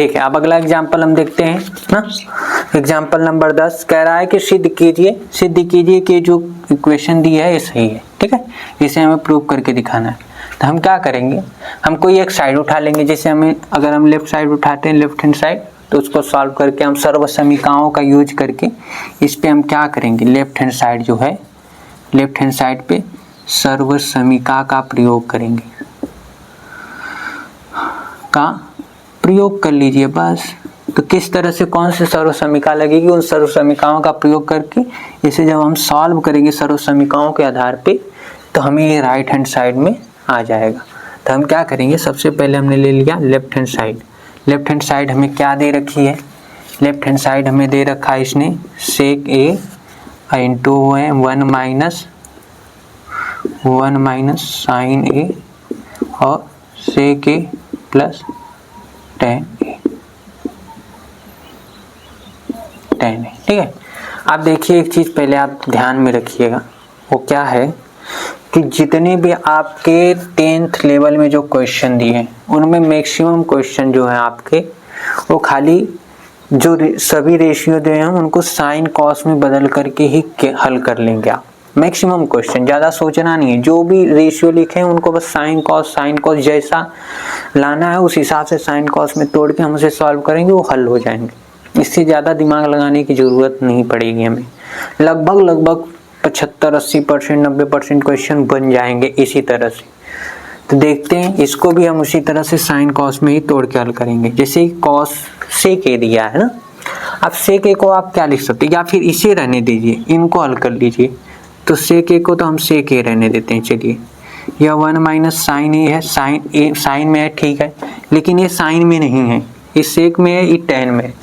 ठीक है, अब अगला एग्जाम्पल हम देखते हैं ना। एग्जाम्पल नंबर 10 कह रहा है कि सिद्ध कीजिए कि जो इक्वेशन दी है ये सही है। ठीक है, इसे हमें प्रूव करके दिखाना है। तो हम क्या करेंगे, हम कोई एक साइड उठा लेंगे। जैसे हमें अगर हम लेफ्ट साइड उठाते हैं, लेफ्ट हैंड साइड, तो उसको सॉल्व करके हम सर्व समीकरणों का यूज करके इस पे हम क्या करेंगे, लेफ्ट हैंड साइड जो है, लेफ्ट हैंड साइड पे सर्व समीकरण का प्रयोग करेंगे, का प्रयोग कर लीजिए बस। तो किस तरह से कौन से सर्व समीकरण लगेगी, उन सर्व समीकरणों का प्रयोग करके इसे जब हम सॉल्व करेंगे सर्व समीकरणों के आधार पे, तो हमें ये राइट हैंड साइड में आ जाएगा। तो हम क्या करेंगे, सबसे पहले हमने ले लिया left hand side. Left hand side हमें क्या दे रखी है, लेफ्ट हैंड साइड हमें दे रखा है इसने सेक ए इंटू 1 माइनस साइन ए और सेक ए प्लस टेन ए। ठीक है, आप देखिए एक चीज़ पहले आप ध्यान में रखिएगा, वो क्या है कि जितने भी आपके 10th लेवल में जो क्वेश्चन दिए हैं उनमें मैक्सिमम क्वेश्चन जो है आपके वो खाली जो सभी रेशियो दिए हैं उनको साइन कॉस में बदल करके ही हल कर लेंगे आप। मैक्सिमम क्वेश्चन, ज़्यादा सोचना नहीं है, जो भी रेशियो लिखे हैं उनको बस साइन कॉस जैसा लाना है उस हिसाब से साइन कॉस में तोड़ के हम उसे सॉल्व करेंगे, वो हल हो जाएंगे। इससे ज़्यादा दिमाग लगाने की ज़रूरत नहीं पड़ेगी हमें। लगभग 75-80% 90% क्वेश्चन बन जाएंगे इसी तरह से। तो देखते हैं, इसको भी हम उसी तरह से साइन कॉस में ही तोड़ के हल करेंगे। जैसे कॉस सेक ए दिया है ना, अब सेक ए को आप क्या लिख सकते हैं, या फिर इसे रहने दीजिए, इनको हल कर लीजिए। तो सेक ए को तो हम सेक ए रहने देते हैं। चलिए, यह 1 माइनस साइन ए है, साइन में है, ठीक है, लेकिन ये साइन में नहीं है, ये सेक में है, ये टेन में है।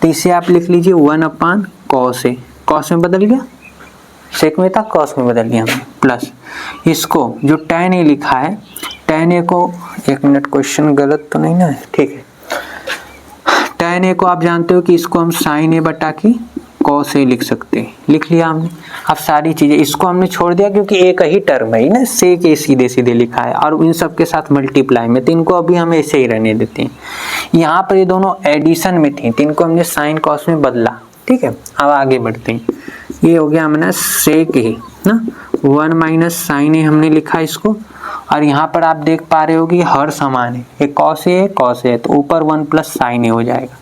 तो इसे आप लिख लीजिए 1 कॉस ए, कॉस में बदल गया, सेक में था कॉस में बदल दिया हमने, प्लस इसको जो tan ए लिखा है, tan ए को, एक मिनट क्वेश्चन गलत तो नहीं ना है, ठीक है, tan ए को आप जानते हो कि इसको हम sin ए बटा की cos ए लिख सकते हैं, लिख लिया हमने। अब सारी चीजें इसको हमने छोड़ दिया क्योंकि एक ही टर्म है ना, सेक ए सीधे लिखा है और इन सब के साथ मल्टीप्लाई में, तो इनको अभी हम ऐसे ही रहने देते हैं। यहाँ पर ये दोनों एडिशन में थी तो इनको हमने साइन कॉस में बदला। ठीक है, अब आगे बढ़ते हैं। ये हो गया हमने सेक ए ना, 1 माइनस साइन ए हमने लिखा इसको, और यहाँ पर आप देख पा रहे हो कि हर समान है, ये कॉस ए है, तो ऊपर 1 प्लस साइन ए हो जाएगा,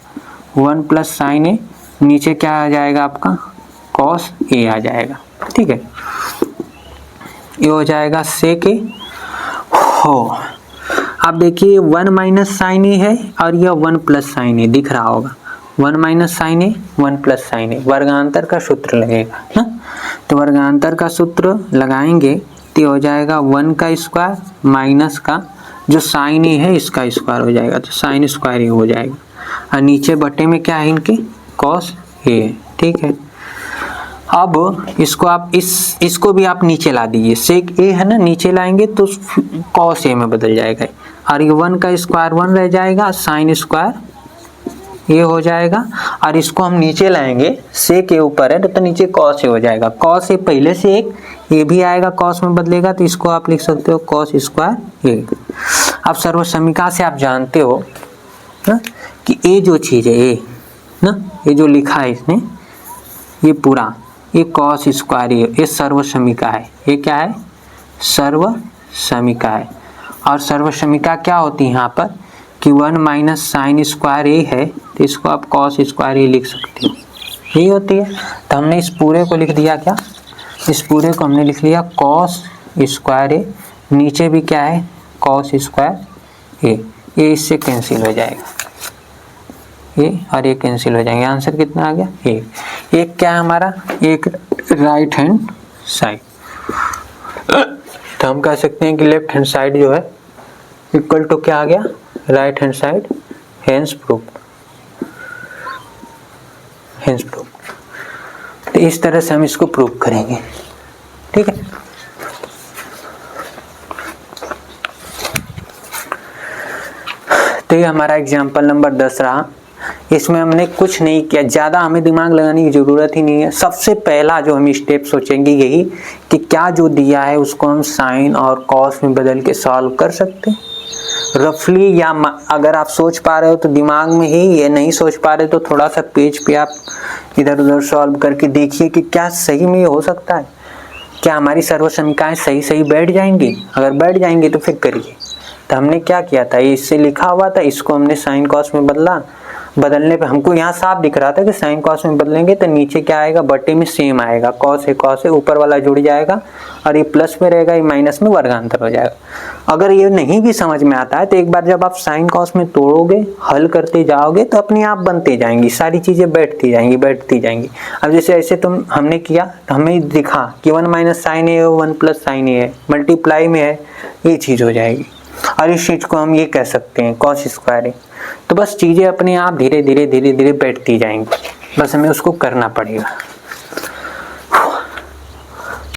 1 प्लस साइन ए, नीचे क्या आ जाएगा आपका कॉस ए आ जाएगा। ठीक है, ये हो जाएगा सेक ए हो। अब देखिए 1 माइनस साइन ए है और यह 1 प्लस साइन ए दिख रहा होगा, 1 माइनस साइन ए 1 प्लस साइन ए, वर्गांतर का सूत्र लगेगा ना। तो वर्गांतर का सूत्र लगाएंगे तो हो जाएगा 1 का स्क्वायर माइनस का जो साइन ए है इसका स्क्वायर हो जाएगा, तो साइन स्क्वायर ए हो जाएगा, और नीचे बटे में क्या है इनके कॉस ए। ठीक है, अब इसको आप इसको भी आप नीचे ला दीजिए, सेक ए है ना, नीचे लाएंगे तो कॉस ए में बदल जाएगा, और ये 1 का स्क्वायर 1 रह जाएगा, साइन स्क्वायर ये हो जाएगा, और इसको हम नीचे लाएंगे, सेक ए ऊपर है तो नीचे कॉस ए हो जाएगा, कॉस ए पहले से एक ये भी आएगा कॉस में बदलेगा, तो इसको आप लिख सकते हो कॉस स्क्वायर ए। अब सर्व समीकरण से आप जानते हो ना कि ए जो चीज़ है ए ना, ये जो लिखा है इसने, ये पूरा ये कॉस स्क्वायर ए, ये सर्व समीकरण है। ये क्या है, सर्व समीकरण है। और सर्व समीकरण क्या होती है यहाँ पर कि 1 माइनस साइन स्क्वायर ए है, तो इसको आप कॉस स्क्वायर ए लिख सकते हो, यही होती है। तो हमने इस पूरे को लिख दिया, क्या, इस पूरे को हमने लिख लिया कॉस स्क्वायर ए, नीचे भी क्या है कॉस स्क्वायर ए, ये इससे कैंसिल हो जाएगा, ये और ये कैंसिल हो जाएंगे, आंसर कितना आ गया एक क्या है हमारा, एक राइट हैंड साइड। तो हम कह सकते हैं कि लेफ्ट हैंड साइड जो है इक्वल टू क्या आ गया, right hand side, hence proof. तो इस तरह से हम इसको प्रूव करेंगे। ठीक है, तो ये हमारा एग्जाम्पल नंबर 10 रहा। इसमें हमने कुछ नहीं किया, ज़्यादा हमें दिमाग लगाने की ज़रूरत ही नहीं है। सबसे पहला जो हम स्टेप सोचेंगे यही कि क्या जो दिया है उसको हम साइन और कॉस में बदल के सॉल्व कर सकते हैं। रफली, या अगर आप सोच पा रहे हो तो दिमाग में ही, ये नहीं सोच पा रहे तो थोड़ा सा पेज पे आप इधर उधर सॉल्व करके देखिए कि क्या सही में ये हो सकता है, क्या हमारी सर्व समीकरणाएं सही सही बैठ जाएंगी। अगर बैठ जाएंगी तो फिर करिए। तो हमने क्या किया था, ये इससे लिखा हुआ था, इसको हमने साइन कॉस में बदला। बदलने पे हमको यहाँ साफ दिख रहा था कि साइन कॉस में बदलेंगे तो नीचे क्या आएगा, बटे में सेम आएगा, कॉस है ऊपर वाला जुड़ जाएगा और ये प्लस में रहेगा, ये माइनस में वर्गांतर हो जाएगा। अगर ये नहीं भी समझ में आता है तो एक बार जब आप साइन कॉस में तोड़ोगे, हल करते जाओगे तो अपने आप बनते जाएंगी, सारी चीज़ें बैठती जाएंगी। अब जैसे ऐसे हमने किया तो हमें दिखा कि 1 माइनस साइन ए 1 प्लस साइन ए है, मल्टीप्लाई में है, ये चीज़ हो जाएगी। और इस चीज़ को हम ये कह सकते हैं कॉस स्क्वायर है। तो बस चीज़ें अपने आप धीरे धीरे बैठती जाएंगी, बस हमें उसको करना पड़ेगा।